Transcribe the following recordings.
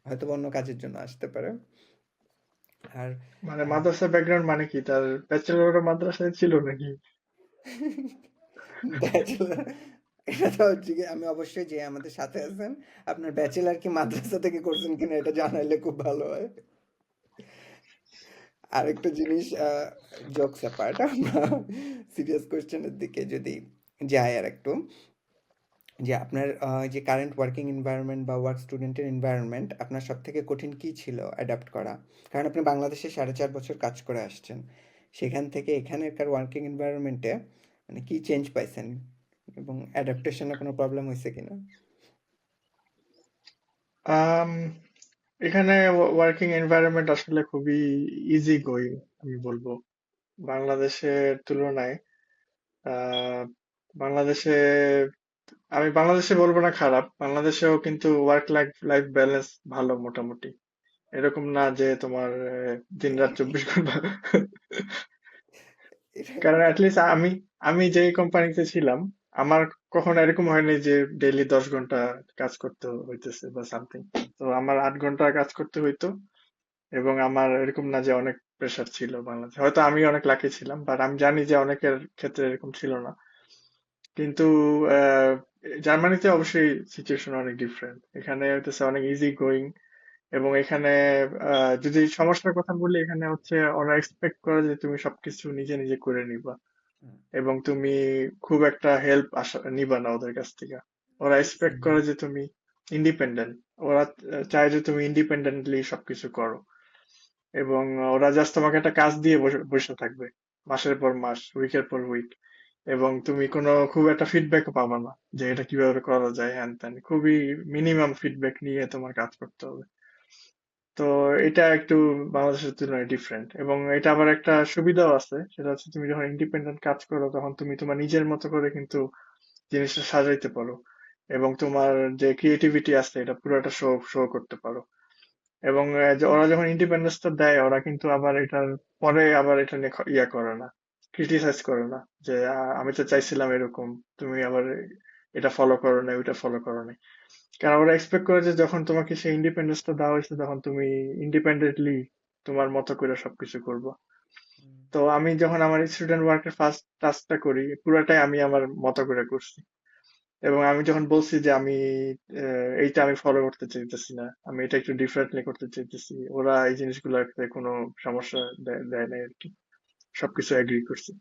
হয়তো অন্য কাজের জন্য আসতে পারে। আর মানে মাদ্রাসা ব্যাকগ্রাউন্ড মানে কি, তার ব্যাচেলর মাদ্রাসায় ছিল নাকি? ব্যাচেলর, এটা তো হচ্ছে কি, আমি অবশ্যই যে আমাদের সাথে আছেন আপনার ব্যাচেলর কি মাদ্রাসা থেকে করছেন কিনা এটা জানাইলে খুব ভালো হয়। আরেকটা জিনিস, জোকস অ্যাপার্ট, আমরা সিরিয়াস কোয়েশ্চেনের দিকে যদি যাই আর একটু, যে আপনার যে কারেন্ট ওয়ার্কিং এনভায়রনমেন্ট বা ওয়ার্ক স্টুডেন্টের এনভায়রনমেন্ট আপনার সব থেকে কঠিন কী ছিল অ্যাডাপ্ট করা? কারণ আপনি বাংলাদেশে 4.5 বছর কাজ করে আসছেন, সেখান থেকে এখানকার ওয়ার্কিং এনভায়রনমেন্টে মানে কি চেঞ্জ পাইছেন এবং অ্যাডাপ্টেশনে কোনো প্রবলেম হয়েছে কিনা? আম, এখানে ওয়ার্কিং এনভায়রনমেন্ট আসলে খুবই ইজি গোয়িং, আমি বলবো। বাংলাদেশের তুলনায় আহ, বাংলাদেশে, আমি বাংলাদেশে বলবো না খারাপ, বাংলাদেশেও কিন্তু ওয়ার্ক লাইফ লাইফ ব্যালেন্স ভালো মোটামুটি। এরকম না যে তোমার দিনরাত 24 ঘন্টা। এটা কারণ অ্যাটলিস্ট আমি আমি যে কোম্পানিতে ছিলাম, আমার কখনো এরকম হয়নি যে ডেইলি 10 ঘন্টা কাজ করতে হইতেছে বা সামথিং। তো আমার 8 ঘন্টা কাজ করতে হইতো। এবং আমার এরকম না যে অনেক প্রেশার ছিল বাংলাদেশে, হয়তো আমি অনেক লাকি ছিলাম, বাট আমি জানি যে অনেকের ক্ষেত্রে এরকম ছিল না। কিন্তু আহ, জার্মানিতে অবশ্যই সিচুয়েশন অনেক ডিফারেন্ট। এখানে হইতেছে অনেক ইজি গোয়িং। এবং এখানে যদি সমস্যার কথা বলি, এখানে হচ্ছে ওরা এক্সপেক্ট করে যে তুমি সবকিছু নিজে নিজে করে নিবা, এবং তুমি খুব একটা হেল্প আশা নিবা না ওদের কাছ থেকে। ওরা এক্সপেক্ট হুম, করে যে তুমি ইন্ডিপেন্ডেন্ট। ওরা চায় যে তুমি ইন্ডিপেন্ডেন্টলি সবকিছু করো। এবং ওরা জাস্ট তোমাকে একটা কাজ দিয়ে বসে বসে থাকবে মাসের পর মাস, উইকের পর উইক। এবং তুমি কোনো খুব একটা ফিডব্যাক পাবা না যে এটা কিভাবে করা যায়, হ্যান ত্যান। খুবই মিনিমাম ফিডব্যাক নিয়ে তোমার কাজ করতে হবে। তো এটা একটু বাংলাদেশের তুলনায় ডিফারেন্ট। এবং এটা আবার একটা সুবিধাও আছে, সেটা হচ্ছে তুমি যখন ইন্ডিপেন্ডেন্ট কাজ করো তখন তুমি তোমার নিজের মতো করে কিন্তু জিনিসটা সাজাইতে পারো। এবং তোমার যে ক্রিয়েটিভিটি আছে এটা পুরোটা শো শো করতে পারো। এবং যে ওরা যখন ইন্ডিপেন্ডেন্সটা দেয়, ওরা কিন্তু আবার এটার পরে আবার এটা নিয়ে ইয়া করে না, ক্রিটিসাইজ করে না যে আমি তো চাইছিলাম এরকম, তুমি আবার এটা ফলো করো না, ওইটা ফলো করো না। কারণ ওরা এক্সপেক্ট করে যে যখন তোমাকে সেই ইন্ডিপেন্ডেন্সটা দেওয়া হয়েছে তখন তুমি ইন্ডিপেন্ডেন্টলি তোমার মতো করে সবকিছু করবো। হুম, তো আমি যখন আমার স্টুডেন্ট ওয়ার্কের ফার্স্ট টাস্কটা করি, পুরোটাই আমি আমার মতো করে করছি। এবং আমি যখন বলছি যে আমি এইটা আমি ফলো করতে চাইতেছি না, আমি এটা একটু ডিফারেন্টলি করতে চাইতেছি, ওরা এই জিনিসগুলোতে কোনো সমস্যা দেয় নাই আর কি। সবকিছু এগ্রি করছে।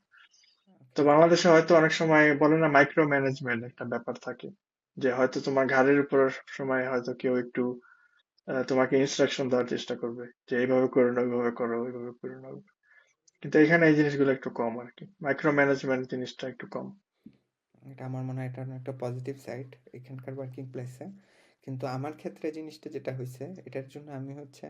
তো আচ্ছা। বাংলাদেশে হয়তো অনেক সময় বলে না, মাইক্রো ম্যানেজমেন্ট একটা ব্যাপার থাকে, যে হয়তো তোমার ঘাড়ের উপর সবসময় হয়তো কেউ একটু তোমাকে ইনস্ট্রাকশন দেওয়ার চেষ্টা করবে যে এইভাবে করো না, ওইভাবে করো, ওইভাবে করো না। কিন্তু এখানে এই জিনিসগুলো একটু কম আর কি, মাইক্রো ম্যানেজমেন্ট জিনিসটা একটু কম। এটা আমার মনে হয় এটা একটা পজিটিভ সাইড এখানকার ওয়ার্কিং প্লেসে। কিন্তু আমার ক্ষেত্রে জিনিসটা যেটা হয়েছে এটার জন্য আমি হচ্ছে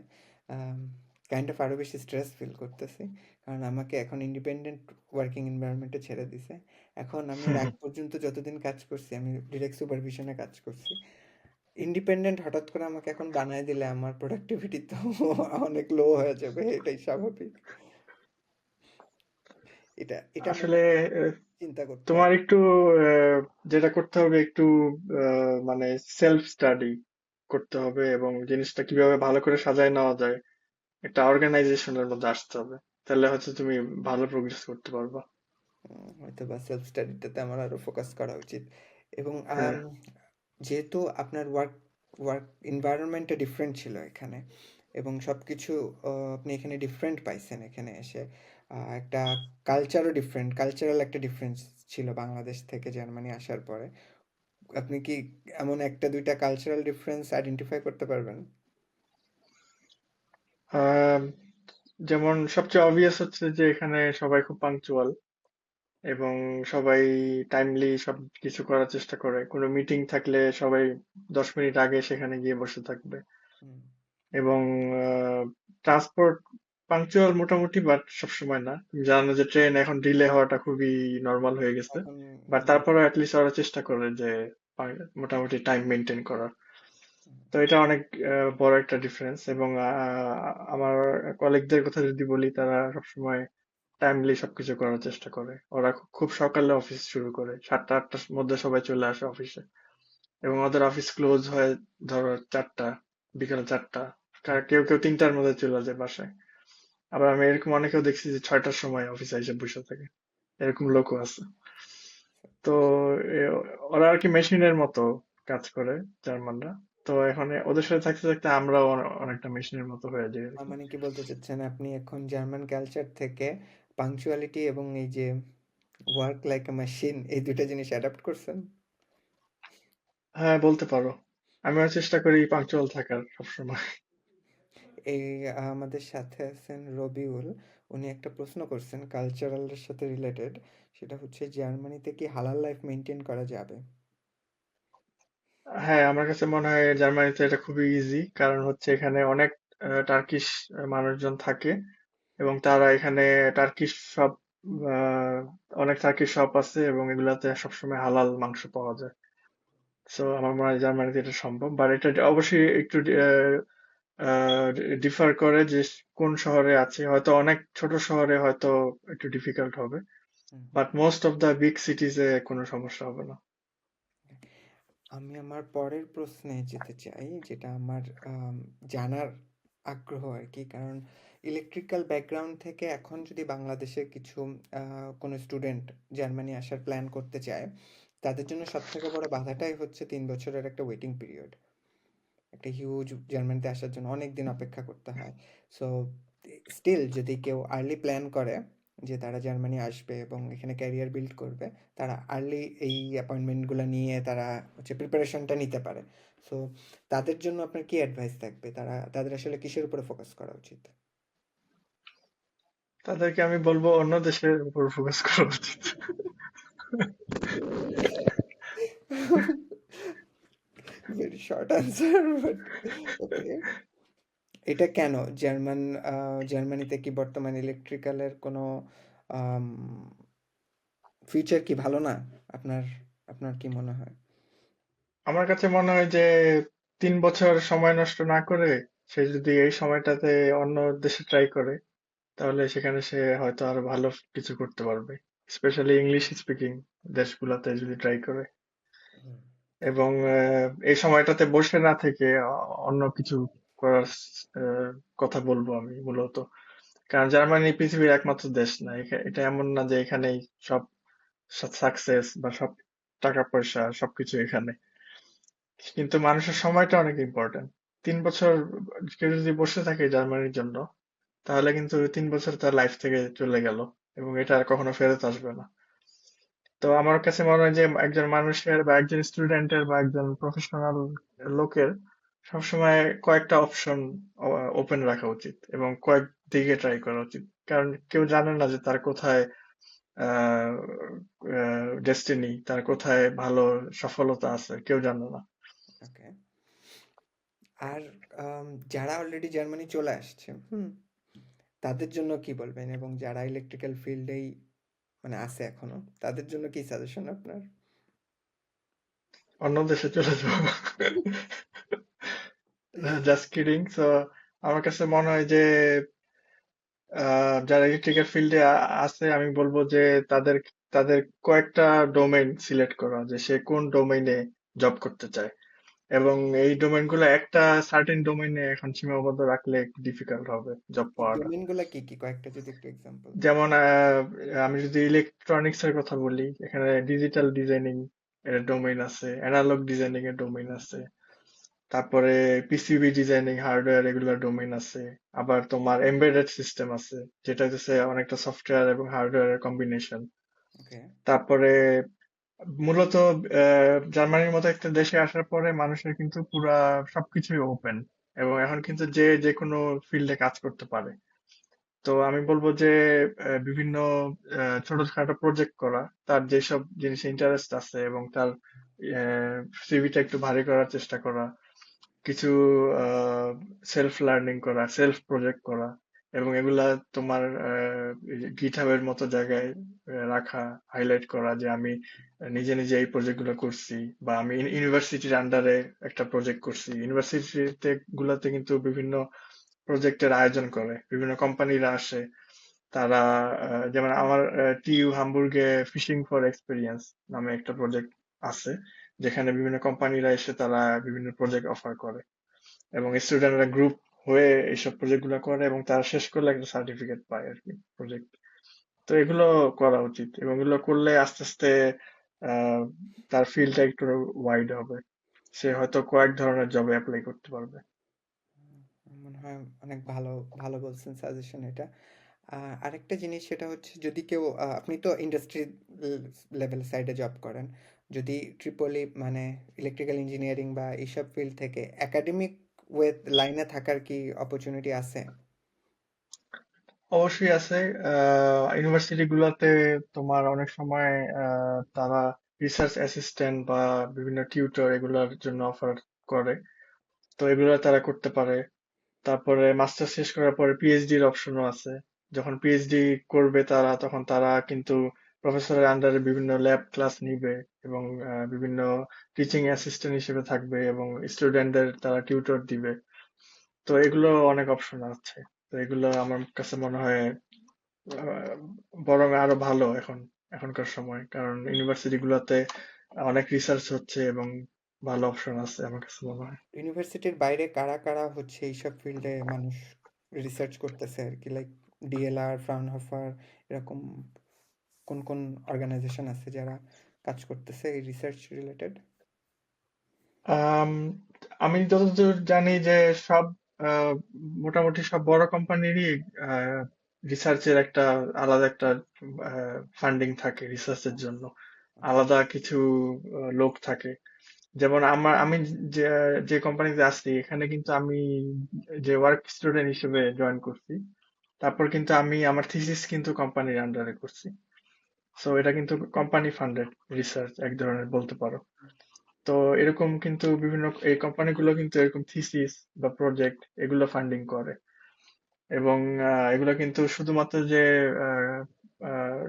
কাইন্ড অফ আরও বেশি স্ট্রেস ফিল করতেছি। কারণ আমাকে এখন ইন্ডিপেন্ডেন্ট ওয়ার্কিং এনভায়রনমেন্টে ছেড়ে দিছে। এখন আমি এর আগ পর্যন্ত যতদিন কাজ করছি আমি ডিরেক্ট সুপারভিশনে কাজ করছি। ইন্ডিপেন্ডেন্ট হঠাৎ করে আমাকে এখন বানায় দিলে আমার প্রোডাক্টিভিটি তো অনেক লো হয়ে যাবে, এটাই স্বাভাবিক। এটা এটা আমার আসলে আহ, চিন্তা করতে তোমার হবে। একটু যেটা করতে হবে একটু মানে সেলফ স্টাডি করতে হবে, এবং জিনিসটা কিভাবে ভালো করে সাজায় নেওয়া যায় একটা অর্গানাইজেশনের মধ্যে আসতে হবে। তাহলে হয়তো তুমি ভালো প্রোগ্রেস করতে পারবা। হয়তো বা সেলফ স্টাডিটাতে আমার আরো ফোকাস করা উচিত। এবং হ্যাঁ। যেহেতু আপনার ওয়ার্ক ওয়ার্ক এনভায়রনমেন্টটা ডিফারেন্ট ছিল এখানে, এবং সব কিছু আপনি এখানে ডিফারেন্ট পাইছেন এখানে এসে, একটা কালচারও ডিফারেন্ট, কালচারাল একটা ডিফারেন্স ছিল বাংলাদেশ থেকে জার্মানি আসার পরে। আপনি কি এমন একটা দুইটা কালচারাল ডিফারেন্স আইডেন্টিফাই করতে পারবেন? আহ, যেমন সবচেয়ে অবভিয়াস হচ্ছে যে এখানে সবাই খুব পাঞ্চুয়াল। এবং সবাই টাইমলি সব কিছু করার চেষ্টা করে। কোনো মিটিং থাকলে সবাই 10 মিনিট আগে সেখানে গিয়ে বসে থাকবে। হুম, এবং ট্রান্সপোর্ট পাংচুয়াল মোটামুটি, বাট সবসময় না। তুমি জানো যে ট্রেন এখন ডিলে হওয়াটা খুবই নর্মাল হয়ে গেছে। এখন বাট তারপরেও অ্যাটলিস্ট ওরা চেষ্টা করে যে মোটামুটি টাইম মেনটেন করার। তো এটা অনেক বড় একটা ডিফারেন্স। এবং আমার কলিগদের কথা যদি বলি, তারা সবসময় টাইমলি সবকিছু করার চেষ্টা করে। ওরা খুব সকালে অফিস শুরু করে, 7টা 8টার মধ্যে সবাই চলে আসে অফিসে। এবং ওদের অফিস ক্লোজ হয় ধরো 4টা। বিকাল 4টা, কেউ কেউ 3টার মধ্যে চলে যায় বাসায়। আবার আমি এরকম অনেকেও দেখছি যে 6টার সময় অফিসে এসে বসে থাকে, এরকম লোকও আছে। তো এ, ওরা আর কি মেশিনের মতো কাজ করে জার্মানরা। তো এখন ওদের সাথে থাকতে থাকতে আমরাও অনেকটা মেশিনের মতো হয়ে যাই আর কি। মানে কি বলতে চাচ্ছেন আপনি এখন জার্মান কালচার থেকে পাংচুয়ালিটি এবং এই যে ওয়ার্ক লাইক এ মেশিন এই দুটো জিনিস অ্যাডাপ্ট করছেন? হ্যাঁ, বলতে পারো। আমিও চেষ্টা করি পাংচুয়াল থাকার সবসময়। এই আমাদের সাথে আছেন রবিউল। উনি একটা প্রশ্ন করছেন কালচারালের সাথে রিলেটেড। সেটা হচ্ছে জার্মানিতে কি হালাল লাইফ মেনটেন করা যাবে? হ্যাঁ, আমার কাছে মনে হয় জার্মানিতে এটা খুবই ইজি, কারণ হচ্ছে এখানে অনেক টার্কিশ মানুষজন থাকে, এবং তারা এখানে টার্কিশ শপ, আহ, অনেক টার্কিশ শপ আছে এবং এগুলাতে সবসময় হালাল মাংস পাওয়া যায়। সো আমার মনে হয় জার্মানিতে এটা সম্ভব, বাট এটা অবশ্যই একটু ডিফার করে যে কোন শহরে আছে। হয়তো অনেক ছোট শহরে হয়তো একটু ডিফিকাল্ট হবে, হুম, হুম। But most of the big সিটিজে কোনো সমস্যা হবে না। আমি আমার পরের প্রশ্নে যেতে চাই, যেটা আমার জানার আগ্রহ আর কি। কারণ ইলেকট্রিক্যাল ব্যাকগ্রাউন্ড থেকে এখন যদি বাংলাদেশের কিছু কোনো স্টুডেন্ট জার্মানি আসার প্ল্যান করতে চায়, তাদের জন্য সবথেকে বড় বাধাটাই হচ্ছে 3 বছরের একটা ওয়েটিং পিরিয়ড। একটা হিউজ জার্মানিতে আসার জন্য অনেক দিন অপেক্ষা করতে হয়। সো স্টিল যদি কেউ আর্লি প্ল্যান করে যে তারা জার্মানি আসবে এবং এখানে ক্যারিয়ার বিল্ড করবে, তারা আর্লি এই অ্যাপয়েন্টমেন্টগুলো নিয়ে তারা হচ্ছে প্রিপারেশনটা নিতে পারে। সো তাদের জন্য আপনার কি অ্যাডভাইস থাকবে? তাদের আসলে কিসের উপরে ফোকাস করা উচিত? তাদেরকে আমি বলবো অন্য দেশের উপর ফোকাস করা উচিত। ভেরি শর্ট আনসার, বাট ওকে। এটা কেন? জার্মান জার্মানিতে কি বর্তমান ইলেকট্রিক্যালের কোনো আম ফিউচার কি ভালো না? আপনার আপনার কি মনে হয়? আমার কাছে মনে হয় যে 3 বছর সময় নষ্ট না করে সে যদি এই সময়টাতে অন্য দেশে ট্রাই করে, তাহলে সেখানে সে হয়তো আরো ভালো কিছু করতে পারবে, স্পেশালি ইংলিশ স্পিকিং দেশগুলোতে যদি ট্রাই করে। হুম। এবং এই সময়টাতে বসে না থেকে অন্য কিছু করার আহ, কথা বলবো আমি মূলত। কারণ জার্মানি পৃথিবীর একমাত্র দেশ না, এটা এমন না যে এখানেই সব সাকসেস বা সব টাকা পয়সা সবকিছু এখানে, কিন্তু মানুষের সময়টা অনেক ইম্পর্টেন্ট। 3 বছর কেউ যদি বসে থাকে জার্মানির জন্য, তাহলে কিন্তু ওই 3 বছর তার লাইফ থেকে চলে গেল, এবং এটা আর কখনো ফেরত আসবে না। তো আমার কাছে মনে হয় যে একজন মানুষের বা একজন স্টুডেন্টের বা একজন প্রফেশনাল লোকের সবসময় কয়েকটা অপশন ওপেন রাখা উচিত এবং কয়েক দিকে ট্রাই করা উচিত। কারণ কেউ জানে না যে তার কোথায় ডেস্টিনি, তার কোথায় ভালো সফলতা আছে, কেউ জানে না। ওকে। আর যারা অলরেডি জার্মানি চলে আসছে, হুম? তাদের জন্য কি বলবেন? এবং যারা ইলেকট্রিক্যাল ফিল্ডেই মানে আছে এখনো, তাদের জন্য কি সাজেশন আপনার? অন্য দেশে চলে যাবো। Just kidding. সো আমার কাছে মনে হয় যে যারা ইলেকট্রিক্যাল ফিল্ডে আছে, আমি বলবো যে তাদের তাদের কয়েকটা ডোমেইন সিলেক্ট করা, যে সে কোন ডোমেইনে জব করতে চায়। এবং এই ডোমেইন গুলো একটা সার্টেন ডোমেইনে এখন সীমাবদ্ধ রাখলে একটু ডিফিকাল্ট হবে জব এই পাওয়াটা। ডোমেইনগুলা কি কি? কয়েকটা যদি একটু এক্সাম্পল দেন। যেমন আমি যদি ইলেকট্রনিক্স এর কথা বলি, এখানে ডিজিটাল ডিজাইনিং এর ডোমেইন আছে, অ্যানালগ ডিজাইনিং এর ডোমেইন আছে, তারপরে পিসিবি ডিজাইনিং হার্ডওয়্যার এগুলোর ডোমেইন আছে। আবার তোমার এমবেডেড সিস্টেম আছে, যেটা হচ্ছে অনেকটা সফটওয়্যার এবং হার্ডওয়্যারের কম্বিনেশন। ওকে। তারপরে মূলত জার্মানির মতো একটা দেশে আসার পরে মানুষের কিন্তু পুরা সবকিছুই ওপেন, এবং এখন কিন্তু যে যে কোনো ফিল্ডে কাজ করতে পারে। তো আমি বলবো যে বিভিন্ন ছোটখাটো প্রজেক্ট করা, তার যেসব জিনিসে ইন্টারেস্ট আছে এবং তার সিভিটা একটু ভারী করার চেষ্টা করা, কিছু সেলফ লার্নিং করা, সেলফ প্রজেক্ট করা, এবং এগুলা তোমার গিটহাবের মতো জায়গায় রাখা, হাইলাইট করা যে আমি নিজে নিজে এই প্রজেক্ট গুলো করছি, বা আমি ইউনিভার্সিটির আন্ডারে একটা প্রজেক্ট করছি। ইউনিভার্সিটিতে গুলাতে কিন্তু বিভিন্ন প্রজেক্টের আয়োজন করে, বিভিন্ন কোম্পানিরা আসে। তারা যেমন আমার টিইউ হামবুর্গে ফিশিং ফর এক্সপিরিয়েন্স নামে একটা প্রজেক্ট আছে, যেখানে বিভিন্ন কোম্পানিরা এসে তারা বিভিন্ন প্রজেক্ট অফার করে। এবং স্টুডেন্টরা গ্রুপ হয়ে এইসব প্রজেক্ট গুলো করে এবং তারা শেষ করলে একটা সার্টিফিকেট পায় আর কি প্রজেক্ট। তো এগুলো করা উচিত এবং এগুলো করলে আস্তে আস্তে আহ তার ফিল্ডটা একটু ওয়াইড হবে, সে হয়তো কয়েক ধরনের জবে অ্যাপ্লাই করতে পারবে। মনে হয় অনেক ভালো ভালো বলছেন সাজেশন এটা। আরেকটা জিনিস সেটা হচ্ছে যদি কেউ আপনি তো ইন্ডাস্ট্রি লেভেল সাইডে জব করেন, যদি ট্রিপলি মানে ইলেকট্রিক্যাল ইঞ্জিনিয়ারিং বা এইসব ফিল্ড থেকে একাডেমিক ওয়ে লাইনে থাকার কি অপরচুনিটি আছে? অবশ্যই আছে। ইউনিভার্সিটি গুলাতে তোমার অনেক সময় তারা রিসার্চ অ্যাসিস্ট্যান্ট বা বিভিন্ন টিউটর এগুলোর জন্য অফার করে, তো এগুলো তারা করতে পারে। তারপরে মাস্টার শেষ করার পরে পিএইচডি এর অপশনও আছে। যখন পিএইচডি করবে তারা, তখন তারা কিন্তু প্রফেসরের আন্ডারে বিভিন্ন ল্যাব ক্লাস নিবে এবং বিভিন্ন টিচিং অ্যাসিস্ট্যান্ট হিসেবে থাকবে এবং স্টুডেন্টদের তারা টিউটর দিবে। তো এগুলো অনেক অপশন আছে। তো এগুলো আমার কাছে মনে হয় আহ, বরং আরো ভালো এখনকার সময়, কারণ ইউনিভার্সিটি গুলোতে অনেক রিসার্চ হচ্ছে এবং ভালো অপশন আছে আমার কাছে মনে হয়। ইউনিভার্সিটির বাইরে কারা কারা হচ্ছে এইসব ফিল্ডে মানুষ রিসার্চ করতেছে আর কি, লাইক ডিএলআর, ফ্রাউনহোফার, এরকম কোন কোন অর্গানাইজেশন আছে যারা কাজ করতেছে এই রিসার্চ রিলেটেড? আম, আমি যতদূর জানি যে সব আহ, মোটামুটি সব বড় কোম্পানিরই রিসার্চের একটা আলাদা একটা ফান্ডিং থাকে রিসার্চের জন্য, ওকে। আলাদা কিছু লোক থাকে। যেমন আমি যে যে কোম্পানিতে আছি এখানে কিন্তু আমি যে ওয়ার্ক স্টুডেন্ট হিসেবে জয়েন করছি, তারপর কিন্তু আমি আমার থিসিস কিন্তু কোম্পানির আন্ডারে করছি। সো এটা কিন্তু কোম্পানি ফান্ডেড রিসার্চ এক ধরনের বলতে পারো। তো এরকম কিন্তু বিভিন্ন এই কোম্পানিগুলো কিন্তু এরকম থিসিস বা প্রজেক্ট এগুলো ফান্ডিং করে এবং এগুলো কিন্তু শুধুমাত্র যে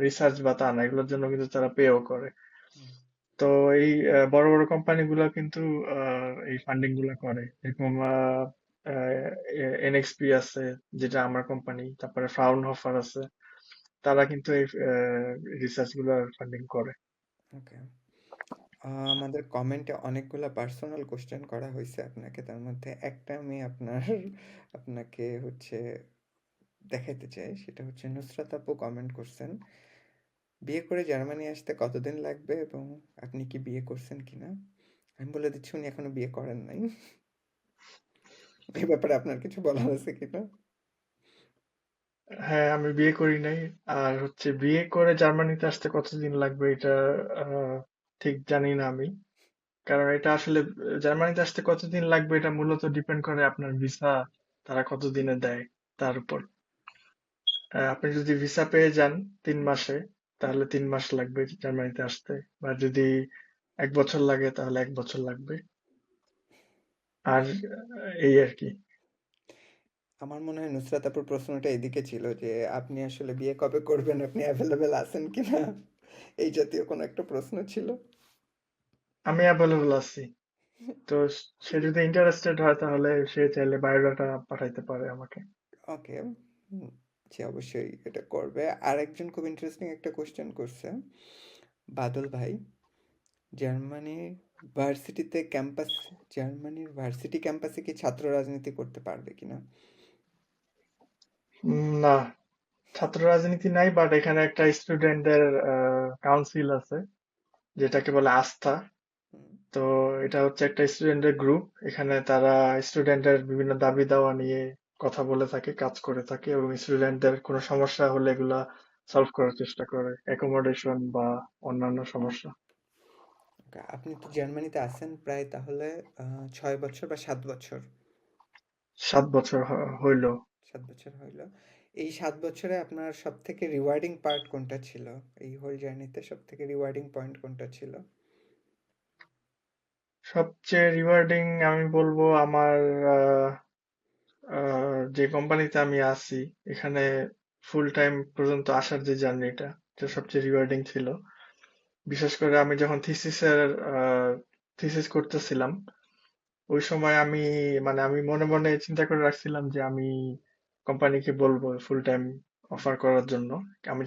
রিসার্চ বা তা না, এগুলোর জন্য কিন্তু তারা পেও করে। তো এই বড় বড় কোম্পানিগুলো কিন্তু এই ফান্ডিং গুলো করে, এরকম এনএক্সপি আছে যেটা আমার কোম্পানি, তারপরে ফ্রাউনহোফার আছে, তারা কিন্তু এই রিসার্চ গুলোর ফান্ডিং করে। ওকে। আমাদের কমেন্টে অনেকগুলা পার্সোনাল কোশ্চেন করা হয়েছে আপনাকে, তার মধ্যে একটা আমি আপনাকে হচ্ছে দেখাইতে চাই। সেটা হচ্ছে নুসরাত আপু কমেন্ট করছেন, বিয়ে করে জার্মানি আসতে কতদিন লাগবে এবং আপনি কি বিয়ে করছেন কিনা? আমি বলে দিচ্ছি উনি এখনো বিয়ে করেন নাই। এই ব্যাপারে আপনার কিছু বলার আছে কিনা? হ্যাঁ, আমি বিয়ে করি নাই। আর হচ্ছে বিয়ে করে জার্মানিতে আসতে কতদিন লাগবে এটা আহ, ঠিক জানি না আমি, কারণ এটা আসলে জার্মানিতে আসতে কতদিন লাগবে এটা মূলত ডিপেন্ড করে আপনার ভিসা তারা কতদিনে দেয় তার উপর। আপনি যদি ভিসা পেয়ে যান 3 মাসে, তাহলে 3 মাস লাগবে জার্মানিতে আসতে, বা যদি 1 বছর লাগে তাহলে 1 বছর লাগবে। আর এই আর কি। আমার মনে হয় নুসরাত আপুর প্রশ্নটা এদিকে ছিল যে আপনি আসলে বিয়ে কবে করবেন, আপনি অ্যাভেলেবেল আছেন কিনা, এই জাতীয় কোনো একটা প্রশ্ন ছিল। আমি অ্যাভেলেবল আছি। তো সে যদি ইন্টারেস্টেড হয় তাহলে সে চাইলে বায়োডাটা পাঠাইতে পারে আমাকে। ওকে। সে অবশ্যই এটা করবে। আরেকজন খুব ইন্টারেস্টিং একটা কোশ্চেন করছে, বাদল ভাই, জার্মানির জার্মানির ভার্সিটি ক্যাম্পাসে কি ছাত্র রাজনীতি করতে পারবে কিনা? না, ছাত্র রাজনীতি নাই, বাট এখানে একটা স্টুডেন্টদের কাউন্সিল আছে যেটাকে বলে আস্থা। হুম। তো এটা হচ্ছে একটা স্টুডেন্টের গ্রুপ, এখানে তারা স্টুডেন্টের বিভিন্ন দাবি দাওয়া নিয়ে কথা বলে থাকে, কাজ করে থাকে এবং স্টুডেন্টদের কোনো সমস্যা হলে এগুলা সলভ করার চেষ্টা করে, অ্যাকোমোডেশন বা অন্যান্য সমস্যা। ওকে, আপনি তো জার্মানিতে আছেন প্রায় তাহলে 6 বছর বা 7 বছর? 7 বছর হইল। 7 বছর হইলো। এই 7 বছরে আপনার সব থেকে রিওয়ার্ডিং পার্ট কোনটা ছিল? এই হোল জার্নিতে সব থেকে রিওয়ার্ডিং পয়েন্ট কোনটা ছিল? সবচেয়ে রিওয়ার্ডিং আমি বলবো আমার আহ, যে কোম্পানিতে আমি আছি এখানে ফুল টাইম পর্যন্ত আসার যে জার্নিটা, এটা সবচেয়ে রিওয়ার্ডিং ছিল। বিশেষ করে আমি যখন থিসিস করতেছিলাম ওই সময় আমি মানে আমি মনে মনে চিন্তা করে রাখছিলাম যে আমি কোম্পানিকে বলবো ফুল টাইম অফার করার জন্য। আমি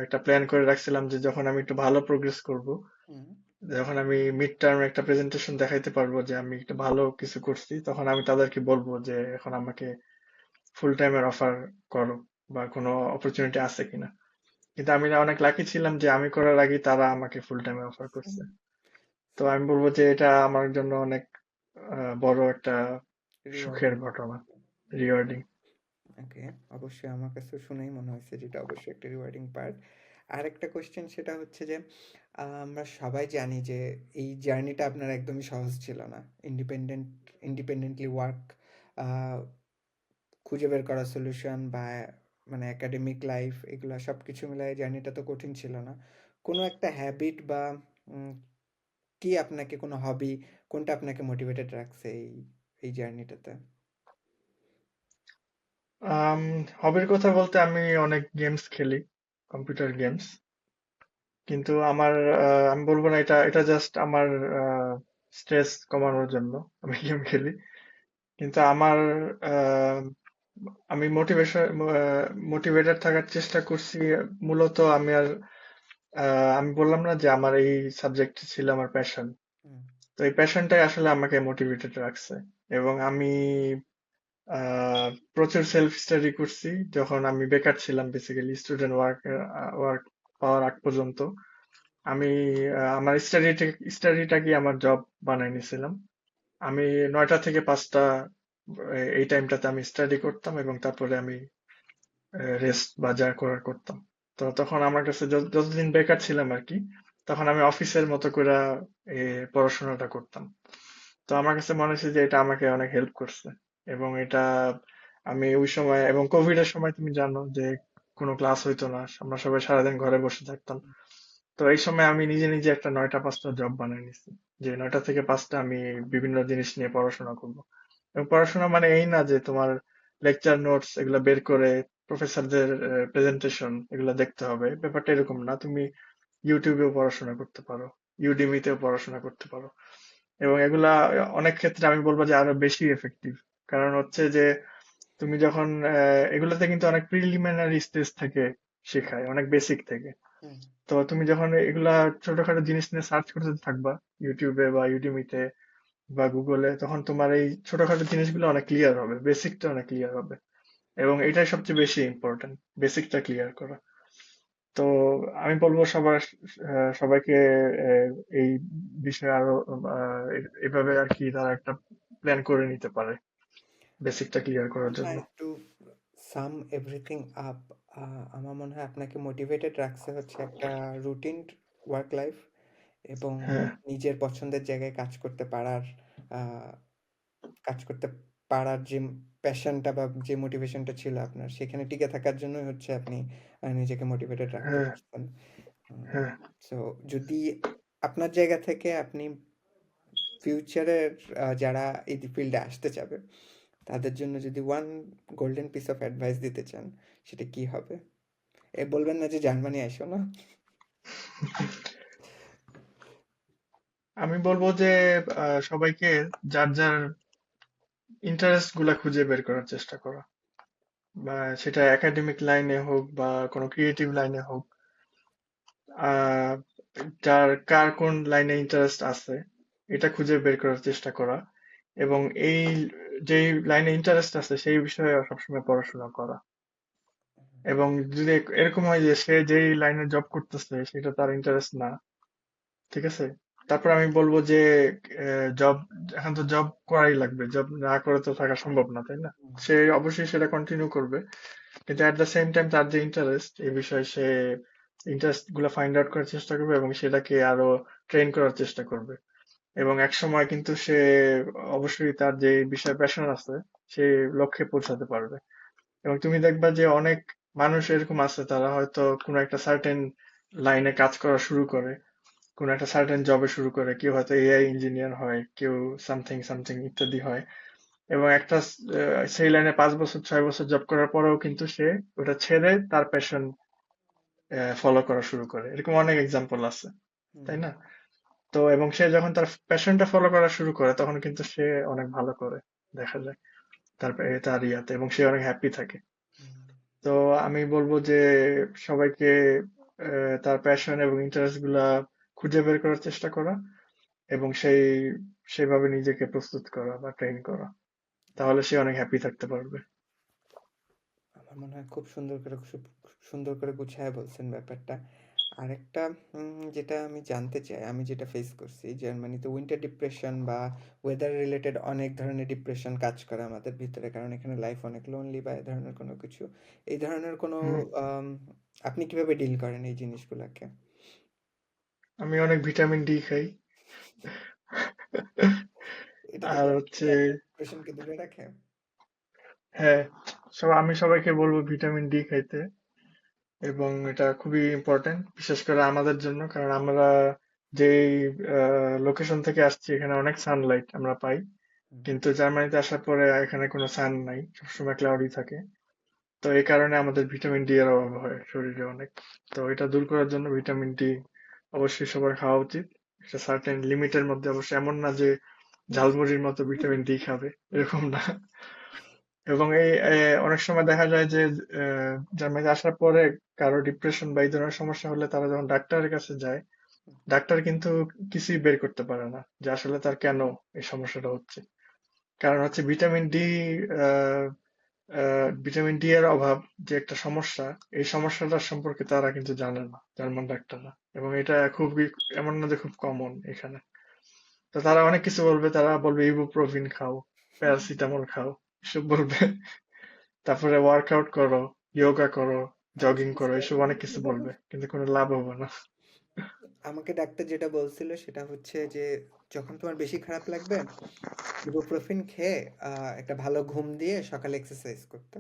একটা প্ল্যান করে রাখছিলাম যে যখন আমি একটু ভালো প্রোগ্রেস করব, হুম। যখন আমি মিড টার্ম একটা প্রেজেন্টেশন দেখাইতে পারবো যে আমি একটা ভালো কিছু করছি, তখন আমি তাদেরকে বলবো যে এখন আমাকে ফুল টাইমের অফার করো বা কোনো অপরচুনিটি আছে কিনা। কিন্তু আমি না অনেক লাকি ছিলাম যে আমি করার আগে তারা আমাকে ফুল টাইমে অফার করছে। তো আমি বলবো যে এটা আমার জন্য অনেক বড় একটা সুখের রিওয়ার্ডিং। ঘটনা, রিওয়ার্ডিং। ওকে, অবশ্যই আমার কাছে শুনেই মনে হয়েছে যেটা অবশ্যই একটা রিওয়ার্ডিং পার্ট। আরেকটা কোশ্চেন সেটা হচ্ছে যে আমরা সবাই জানি যে এই জার্নিটা আপনার একদমই সহজ ছিল না। ইন্ডিপেন্ডেন্টলি ওয়ার্ক, খুঁজে বের করা সলিউশন বা মানে একাডেমিক লাইফ, এগুলো সব কিছু মিলাই জার্নিটা তো কঠিন ছিল না। কোনো একটা হ্যাবিট বা উম, কি আপনাকে, কোনো হবি কোনটা আপনাকে মোটিভেটেড রাখছে এই জার্নিটাতে? হবির কথা বলতে আমি অনেক গেমস খেলি, কম্পিউটার গেমস। কিন্তু আমার আমি বলবো না এটা এটা জাস্ট আমার স্ট্রেস কমানোর জন্য আমি গেম খেলি। কিন্তু আমার আহ, আমি মোটিভেটেড থাকার চেষ্টা করছি। মূলত আমি বললাম না যে আমার এই সাবজেক্ট ছিল আমার প্যাশন। হুম। তো এই প্যাশনটাই আসলে আমাকে মোটিভেটেড রাখছে। এবং আমি প্রচুর সেলফ স্টাডি করছি যখন আমি বেকার ছিলাম, বেসিক্যালি স্টুডেন্ট ওয়ার্ক পাওয়ার আগ পর্যন্ত। আমি আমার স্টাডিটাকে আমার জব বানাই নিয়েছিলাম। আমি 9টা থেকে 5টা এই টাইমটাতে আমি স্টাডি করতাম, এবং তারপরে আমি রেস্ট বা যা করার করতাম। তো তখন আমার কাছে যতদিন বেকার ছিলাম আর কি, তখন আমি অফিসের মতো করে পড়াশোনাটা করতাম। তো আমার কাছে মনে হচ্ছে যে এটা আমাকে অনেক হেল্প করছে। এবং এটা আমি ওই সময়, এবং কোভিড এর সময় তুমি জানো যে কোনো ক্লাস হইতো না, আমরা সবাই সারাদিন ঘরে বসে থাকতাম। তো এই সময় আমি নিজে নিজে একটা 9টা 5টা জব বানিয়ে নিছি, যে 9টা থেকে 5টা আমি বিভিন্ন জিনিস নিয়ে পড়াশোনা করব। এবং পড়াশোনা মানে এই না যে তোমার লেকচার নোটস এগুলা বের করে প্রফেসরদের প্রেজেন্টেশন এগুলা দেখতে হবে, ব্যাপারটা এরকম না। তুমি ইউটিউবেও পড়াশোনা করতে পারো, ইউডিমিতেও পড়াশোনা করতে পারো। এবং এগুলা অনেক ক্ষেত্রে আমি বলবো যে আরো বেশি এফেক্টিভ। কারণ হচ্ছে যে তুমি যখন এগুলোতে কিন্তু অনেক প্রিলিমিনারি স্টেজ থেকে শেখায়, অনেক বেসিক থেকে। হুম। তো তুমি যখন এগুলা ছোটখাটো জিনিস নিয়ে সার্চ করতে থাকবা ইউটিউবে বা ইউডিমিতে বা গুগলে, তখন তোমার এই ছোটখাটো জিনিসগুলো অনেক ক্লিয়ার হবে, বেসিকটা অনেক ক্লিয়ার হবে। এবং এটাই সবচেয়ে বেশি ইম্পর্টেন্ট, বেসিকটা ক্লিয়ার করা। তো আমি বলবো সবাইকে আহ, এই বিষয়ে আরো এভাবে আর কি তারা একটা প্ল্যান করে নিতে পারে বেসিকটা ক্লিয়ার আমার করার মনে জন্য। হয় একটু সাম এভরিথিং আপ, আমার মনে হয় আপনাকে মোটিভেটেড রাখছে হচ্ছে একটা রুটিন ওয়ার্ক লাইফ এবং হ্যাঁ, নিজের পছন্দের জায়গায় আহ, কাজ করতে পারার যে প্যাশনটা বা যে মোটিভেশনটা ছিল আপনার, সেখানে টিকে থাকার জন্যই হচ্ছে আপনি নিজেকে মোটিভেটেড রাখতে হ্যাঁ, পারছেন। হ্যাঁ, সো যদি আপনার জায়গা থেকে আপনি ফিউচারের যারা এই ফিল্ডে আসতে চাবে তাদের জন্য যদি one golden piece of advice দিতে চান, সেটা কি হবে? বলবেন না যে জার্মানি আইসো না। আমি বলবো যে সবাইকে যার যার ইন্টারেস্ট গুলা খুঁজে বের করার চেষ্টা করা, বা সেটা একাডেমিক লাইনে হোক বা কোনো ক্রিয়েটিভ লাইনে হোক। আহ কার কোন লাইনে ইন্টারেস্ট আছে এটা খুঁজে বের করার চেষ্টা করা, এবং এই যেই লাইনে ইন্টারেস্ট আছে সেই বিষয়ে সবসময় পড়াশোনা করা। এবং যদি এরকম হয় যে সে যেই লাইনে জব করতেছে সেটা তার ইন্টারেস্ট না, ঠিক আছে, তারপর আমি বলবো যে জব, এখন তো জব করাই লাগবে, জব না করে তো থাকা সম্ভব না, তাই না? হুম। সে অবশ্যই সেটা কন্টিনিউ করবে, কিন্তু এট দ্য সেম টাইম তার যে ইন্টারেস্ট এই বিষয়ে সে ইন্টারেস্ট গুলো ফাইন্ড আউট করার চেষ্টা করবে এবং সেটাকে আরো ট্রেন করার চেষ্টা করবে। এবং এক সময় কিন্তু সে অবশ্যই তার যে বিষয়ে প্যাশন আছে সে লক্ষ্যে পৌঁছাতে পারবে। এবং তুমি দেখবা যে অনেক মানুষ এরকম আছে, তারা হয়তো কোনো একটা সার্টেন লাইনে কাজ করা শুরু করে, কোন একটা সার্টেন জবে শুরু করে, কেউ হয়তো এআই ইঞ্জিনিয়ার হয়, কেউ সামথিং সামথিং ইত্যাদি হয়। এবং একটা সেই লাইনে 5 বছর 6 বছর জব করার পরেও কিন্তু সে ওটা ছেড়ে তার প্যাশন ফলো করা শুরু করে, এরকম অনেক এক্সাম্পল আছে, হুম। তাই না? তো এবং সে যখন তার প্যাশনটা ফলো করা শুরু করে তখন কিন্তু সে অনেক ভালো করে, দেখা যায় তার ইয়াতে, এবং সে অনেক হ্যাপি থাকে। হুম। তো আমি বলবো যে সবাইকে তার প্যাশন এবং ইন্টারেস্ট গুলা খুঁজে বের করার চেষ্টা করা এবং সেভাবে নিজেকে প্রস্তুত করা বা ট্রেন করা, তাহলে সে অনেক হ্যাপি থাকতে পারবে। আমার মনে হয় খুব সুন্দর করে খুব সুন্দর করে গুছায় বলছেন ব্যাপারটা। আরেকটা যেটা আমি জানতে চাই, আমি যেটা ফেস করছি জার্মানিতে উইন্টার ডিপ্রেশন বা ওয়েদার রিলেটেড অনেক ধরনের ডিপ্রেশন কাজ করে আমাদের ভিতরে, কারণ এখানে লাইফ অনেক লোনলি বা এই ধরনের কোনো কিছু, এই ধরনের কোনো হুম, আম, আপনি কিভাবে ডিল করেন এই জিনিসগুলোকে? আমি অনেক ভিটামিন ডি খাই। এটা কি আর কোনো হচ্ছে, আপনার ডিপ্রেশনকে দূরে রাখে? হ্যাঁ, আমি সবাইকে বলবো ভিটামিন ডি খাইতে, এবং এটা খুবই ইম্পর্টেন্ট বিশেষ করে আমাদের জন্য, কারণ আমরা যেই লোকেশন থেকে আসছি এখানে অনেক সানলাইট আমরা পাই, হুম। কিন্তু জার্মানিতে আসার পরে এখানে কোনো সান নাই, সবসময় ক্লাউডি থাকে। তো এই কারণে আমাদের ভিটামিন ডি এর অভাব হয় শরীরে অনেক। তো এটা দূর করার জন্য ভিটামিন ডি অবশ্যই সবার খাওয়া উচিত, একটা সার্টেন লিমিটের মধ্যে, অবশ্যই এমন না যে ঝালমুড়ির মতো ভিটামিন ডি খাবে, এরকম না। এবং অনেক সময় দেখা যায় যে জার্মানিতে আসার পরে কারো ডিপ্রেশন বা এই ধরনের সমস্যা হলে তারা যখন ডাক্তারের কাছে যায়, ডাক্তার কিন্তু কিছুই বের করতে পারে না যে আসলে তার কেন এই সমস্যাটা হচ্ছে। কারণ হচ্ছে ভিটামিন ডি এর অভাব যে একটা সমস্যা, এই সমস্যাটার সম্পর্কে তারা কিন্তু জানে না জার্মান ডাক্তাররা, এবং এটা খুবই, এমন না যে খুব কমন এখানে। তো তারা অনেক কিছু বলবে, তারা বলবে ইবুপ্রোফিন খাও, প্যারাসিটামল খাও, এসব বলবে। তারপরে ওয়ার্কআউট করো, যোগা করো, জগিং করো, এসব অনেক কিছু বলবে, কিন্তু কোনো লাভ হবে না। আমাকে ডাক্তার যেটা বলছিল সেটা হচ্ছে যে যখন তোমার বেশি খারাপ লাগবে ইবুপ্রোফিন খেয়ে একটা ভালো ঘুম দিয়ে সকালে এক্সারসাইজ করতে।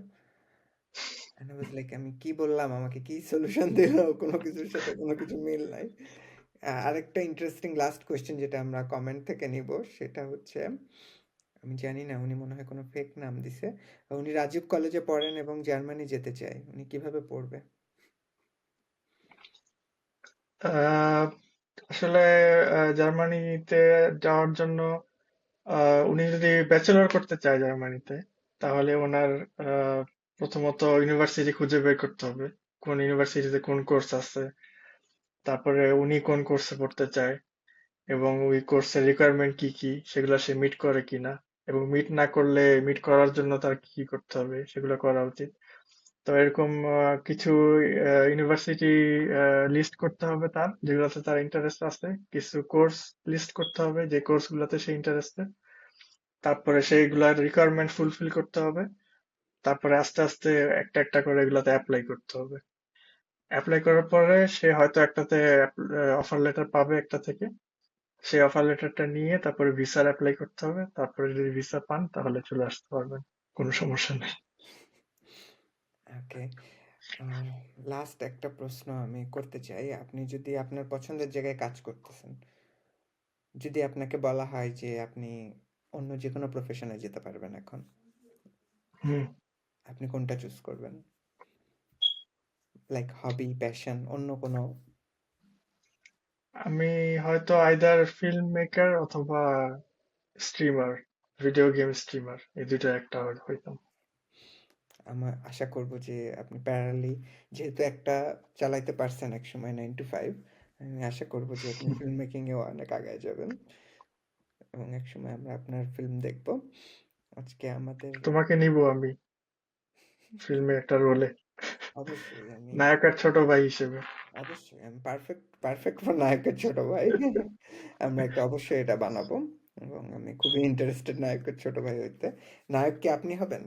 And I was like, আমি কি বললাম, আমাকে কি সলিউশন দিল, কোনো কিছুর সাথে কোনো কিছু মিল নাই। আরেকটা ইন্টারেস্টিং লাস্ট কোয়েশ্চেন যেটা আমরা কমেন্ট থেকে নিব সেটা হচ্ছে, আমি জানি না, উনি মনে হয় কোনো ফেক নাম দিছে। উনি রাজীব কলেজে পড়েন এবং জার্মানি যেতে চায়, উনি কিভাবে পড়বে? আহ আসলে জার্মানিতে যাওয়ার জন্য উনি যদি ব্যাচেলর করতে চায় জার্মানিতে, তাহলে ওনার আহ, প্রথমত ইউনিভার্সিটি খুঁজে বের করতে হবে, কোন ইউনিভার্সিটিতে কোন কোর্স আছে, তারপরে উনি কোন কোর্সে পড়তে চায়, এবং ওই কোর্সের রিকোয়ারমেন্ট কি কি সেগুলো সে মিট করে কিনা, এবং মিট না করলে মিট করার জন্য তার কি কি করতে হবে সেগুলো করা উচিত। তো এরকম কিছু ইউনিভার্সিটি লিস্ট করতে হবে তার, যেগুলোতে তার ইন্টারেস্ট আছে, কিছু কোর্স লিস্ট করতে হবে যে কোর্স গুলোতে সে ইন্টারেস্টেড, তারপরে সেইগুলার রিকোয়ারমেন্ট ফুলফিল করতে হবে, তারপরে আস্তে আস্তে একটা একটা করে এগুলাতে অ্যাপ্লাই করতে হবে। অ্যাপ্লাই করার পরে সে হয়তো একটাতে অফার লেটার পাবে একটা থেকে, সেই অফার লেটারটা নিয়ে তারপরে ভিসার অ্যাপ্লাই করতে হবে, তারপরে যদি ভিসা পান তাহলে চলে আসতে পারবেন, কোনো সমস্যা নেই। ওকে। লাস্ট একটা প্রশ্ন আমি করতে চাই, আপনি যদি আপনার পছন্দের জায়গায় কাজ করতেছেন, যদি আপনাকে বলা হয় যে আপনি অন্য যে কোনো প্রফেশনে যেতে পারবেন এখন, হুম। আপনি কোনটা চুজ করবেন? লাইক হবি, প্যাশন, অন্য কোনো? আমি হয়তো আইদার ফিল্ম মেকার অথবা স্ট্রিমার, ভিডিও গেম স্ট্রিমার, এই দুটো একটা হইতাম। আমার আশা করব যে আপনি প্যারালি, যেহেতু একটা চালাইতে পারছেন এক সময় 9 to 5, আমি আশা করব যে আপনি ফিল্ম মেকিংয়েও অনেক আগায় যাবেন এবং একসময় আমরা আপনার ফিল্ম দেখব। আজকে আমাদের তোমাকে নিব আমি ফিল্মে একটা রোলে, অবশ্যই আমি নায়কের ছোট ভাই হিসেবে। অবশ্যই আমি পারফেক্ট পারফেক্ট ফর নায়কের ছোট ভাই। আমরা একটা অবশ্যই এটা বানাবো এবং আমি খুবই ইন্টারেস্টেড নায়কের ছোট ভাই হইতে। নায়ক কি আপনি হবেন?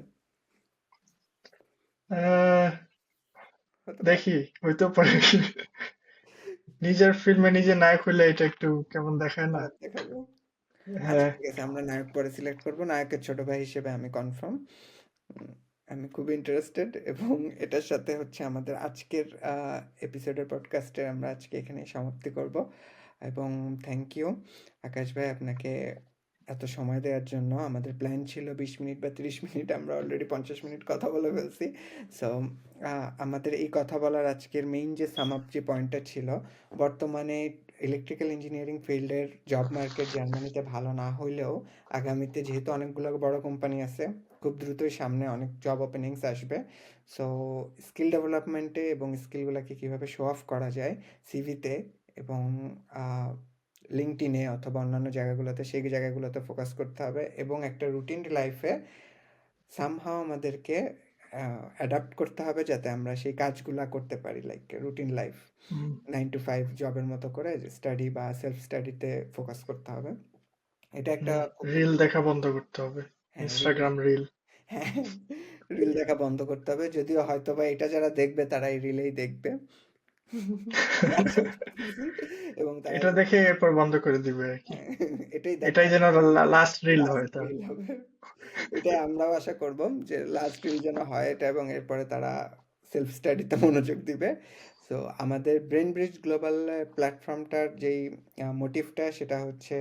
আহ হতে পারে। দেখি, হইতেও পারে। নিজের ফিল্মে নিজে নায়ক হইলে এটা একটু কেমন দেখায় না। খারাপ দেখাবে। আচ্ছা হ্যাঁ। ঠিক আছে, আমরা নায়ক পরে সিলেক্ট করব, নায়কের ছোট ভাই হিসেবে আমি কনফার্ম। আমি খুবই ইন্টারেস্টেড এবং এটার সাথে হচ্ছে আমাদের আজকের এপিসোডের পডকাস্টে আমরা আজকে এখানে সমাপ্তি করব। এবং থ্যাংক ইউ আকাশ ভাই আপনাকে এত সময় দেওয়ার জন্য। আমাদের প্ল্যান ছিল 20 মিনিট বা 30 মিনিট, আমরা অলরেডি 50 মিনিট কথা বলে ফেলছি। সো আমাদের এই কথা বলার আজকের মেইন যে সাম আপ যে পয়েন্টটা ছিল, বর্তমানে ইলেকট্রিক্যাল ইঞ্জিনিয়ারিং ফিল্ডের জব মার্কেট জার্মানিতে ভালো না হইলেও আগামীতে যেহেতু অনেকগুলো বড় কোম্পানি আছে, খুব দ্রুতই সামনে অনেক জব ওপেনিংস আসবে। সো স্কিল ডেভেলপমেন্টে এবং স্কিলগুলোকে কীভাবে শো অফ করা যায় সিভিতে, এবং লিঙ্কডইনে অথবা অন্যান্য জায়গাগুলোতে সেই জায়গাগুলোতে ফোকাস করতে হবে এবং একটা রুটিন লাইফে সামহাও আমাদেরকে অ্যাডাপ্ট করতে হবে যাতে আমরা সেই কাজগুলা করতে পারি, like routine life, hmm, 9 to 5 জবের মতো করে স্টাডি বা সেলফ স্টাডিতে ফোকাস করতে হবে। এটা একটা খুব রিল দেখা বন্ধ করতে হবে, হ্যাঁ ইনস্টাগ্রাম রিল। হ্যাঁ রিল দেখা বন্ধ করতে হবে, যদিও হয়তো বা এটা যারা দেখবে তারা এই রিলেই দেখবে। আশা করতেছি। এবং তারা এটা দেখে এরপর বন্ধ করে দিবে আর কি। হ্যাঁ, এটাই এটাই দেখা যেন লাস্ট রিল লাস্ট হয় তার। রিল হবে। এটাই আমরাও আশা করব যে লাস্ট রিল যেন হয় এটা, এবং এরপরে তারা সেলফ স্টাডিতে মনোযোগ দিবে। সো আমাদের ব্রেন ব্রিজ গ্লোবাল প্ল্যাটফর্মটার যেই মোটিভটা সেটা হচ্ছে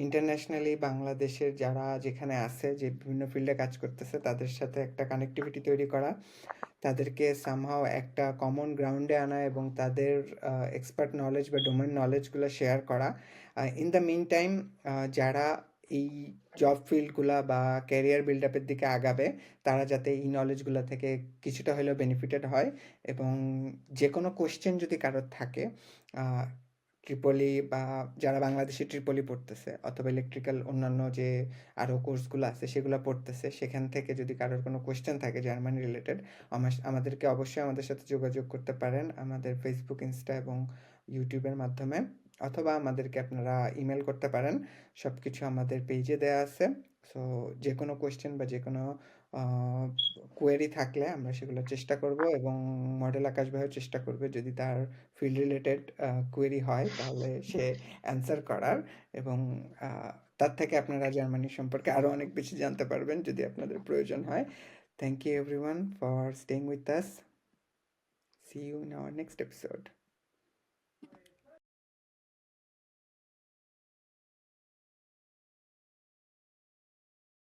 ইন্টারন্যাশনালি বাংলাদেশের যারা যেখানে আছে, যে বিভিন্ন ফিল্ডে কাজ করতেছে, তাদের সাথে একটা কানেক্টিভিটি তৈরি করা, তাদেরকে সামহাও একটা কমন গ্রাউন্ডে আনা এবং তাদের এক্সপার্ট নলেজ বা ডোমেন নলেজগুলো শেয়ার করা। ইন দ্য মিন টাইম যারা এই জব ফিল্ডগুলা বা ক্যারিয়ার বিল্ড আপের দিকে আগাবে, তারা যাতে এই নলেজগুলো থেকে কিছুটা হলেও বেনিফিটেড হয়। এবং যে কোনো কোশ্চেন যদি কারোর থাকে, ট্রিপলি বা যারা বাংলাদেশে ট্রিপলি পড়তেছে অথবা ইলেকট্রিক্যাল অন্যান্য যে আরও কোর্সগুলো আছে সেগুলো পড়তেছে, সেখান থেকে যদি কারোর কোনো কোশ্চেন থাকে জার্মানি রিলেটেড, আমাদেরকে অবশ্যই আমাদের সাথে যোগাযোগ করতে পারেন আমাদের ফেসবুক, ইনস্টা এবং ইউটিউবের মাধ্যমে, অথবা আমাদেরকে আপনারা ইমেল করতে পারেন। সব কিছু আমাদের পেজে দেওয়া আছে। সো যে কোনো কোশ্চেন বা যে কোনো কোয়েরি থাকলে আমরা সেগুলো চেষ্টা করব, এবং মডেল আকাশ ভাইও চেষ্টা করবে যদি তার ফিল্ড রিলেটেড কোয়েরি হয় তাহলে সে অ্যান্সার করার। এবং তার থেকে আপনারা জার্মানি সম্পর্কে আরও অনেক বেশি জানতে পারবেন যদি আপনাদের প্রয়োজন হয়। Thank you everyone for staying with us. See you in our next episode.